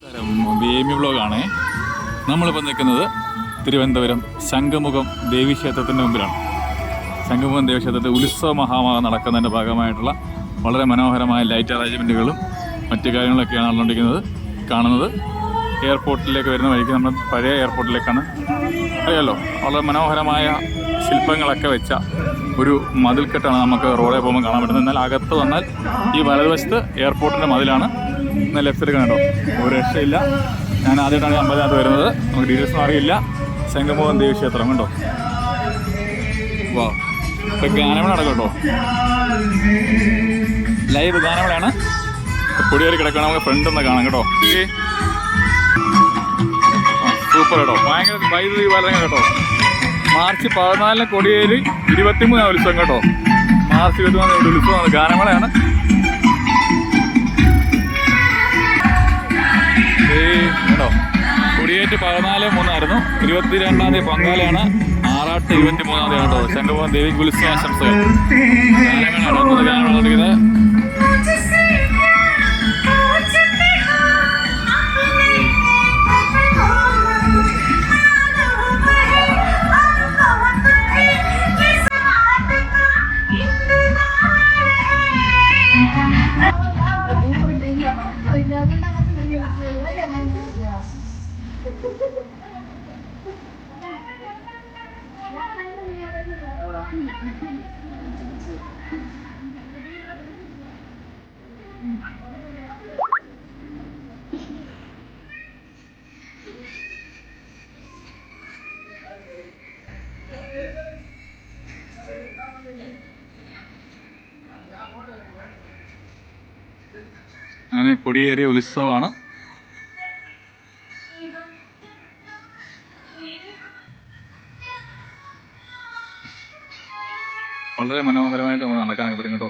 ബേമി വ്ലോഗാണേ. നമ്മളിപ്പോൾ നിൽക്കുന്നത് തിരുവനന്തപുരം ശംഖുമുഖം ദേവീക്ഷേത്രത്തിൻ്റെ മുമ്പിലാണ്. ശംഖുമുഖം ദേവീക്ഷേത്രത്തിൽ ഉത്സവ മഹാമഹം നടക്കുന്നതിൻ്റെ ഭാഗമായിട്ടുള്ള വളരെ മനോഹരമായ ലൈറ്റ് അറേഞ്ച്മെൻറ്റുകളും മറ്റു കാര്യങ്ങളൊക്കെയാണ് നടന്നുകൊണ്ടിരിക്കുന്നത്. കാണുന്നത് എയർപോർട്ടിലേക്ക് വരുന്ന വഴിക്ക് നമ്മൾ പഴയ എയർപോർട്ടിലേക്കാണ്. അറിയാമല്ലോ, വളരെ മനോഹരമായ ശില്പങ്ങളൊക്കെ വെച്ച ഒരു മതിൽക്കെട്ടാണ് നമുക്ക് റോഡിൽ പോകുമ്പോൾ കാണാൻ പറ്റുന്നത്. എന്നാൽ അകത്ത് വന്നാൽ ഈ വലതുവശത്ത് എയർപോർട്ടിൻ്റെ മതിലാണ്. എന്നാൽ ലെഫ്റ്റ് സൈഡ് കണ്ടോ, ഒരു രക്ഷയില്ല. ഞാൻ ആദ്യമായിട്ടാണ് ഈ അമ്പലത്തിനകത്ത് വരുന്നത്. നമുക്ക് ഡീറ്റെയിൽസൊന്നും അറിയില്ല. ശംഖുമുഖം ദേവീക്ഷേത്രം കണ്ടോ. വാ, ഇപ്പം ഗാനമേള നടക്കും കേട്ടോ. ലൈവ് ഗാനമേളയാണ്. കൊടിയേറി കിടക്കണം. നമുക്ക് ഫ്രണ്ട് ഒന്ന് കാണാം കേട്ടോ. സൂപ്പർ കേട്ടോ, ഭയങ്കര വൈദ്യുതി പാലങ്ങൾ കേട്ടോ. മാർച്ച് 14 കൊടിയേരി 23 ഉത്സവം കേട്ടോ. മാർച്ച് 23 ഉത്സവമാണ്, ഗാനമേളയാണ്. കേട്ടോ, കൊടിയേറ്റ് 14/3 ആയിരുന്നു. 22-ാം തീയതി പൊങ്കാലയാണ്. ആറാട്ട് 23-ാം തീയതി കേട്ടോ. ശംഖുമുഖം ദേവിക്ക് ഉത്സവാശംസകൾ. ഗാനമേളയാണ് ഗാനമേള നടക്കുന്നത്. അങ്ങനെ കൊടിയേറിയ ഉത്സവമാണ്. വളരെ മനോഹരമായിട്ട് നമ്മൾ നടക്കാൻ പറ്റും കേട്ടോ.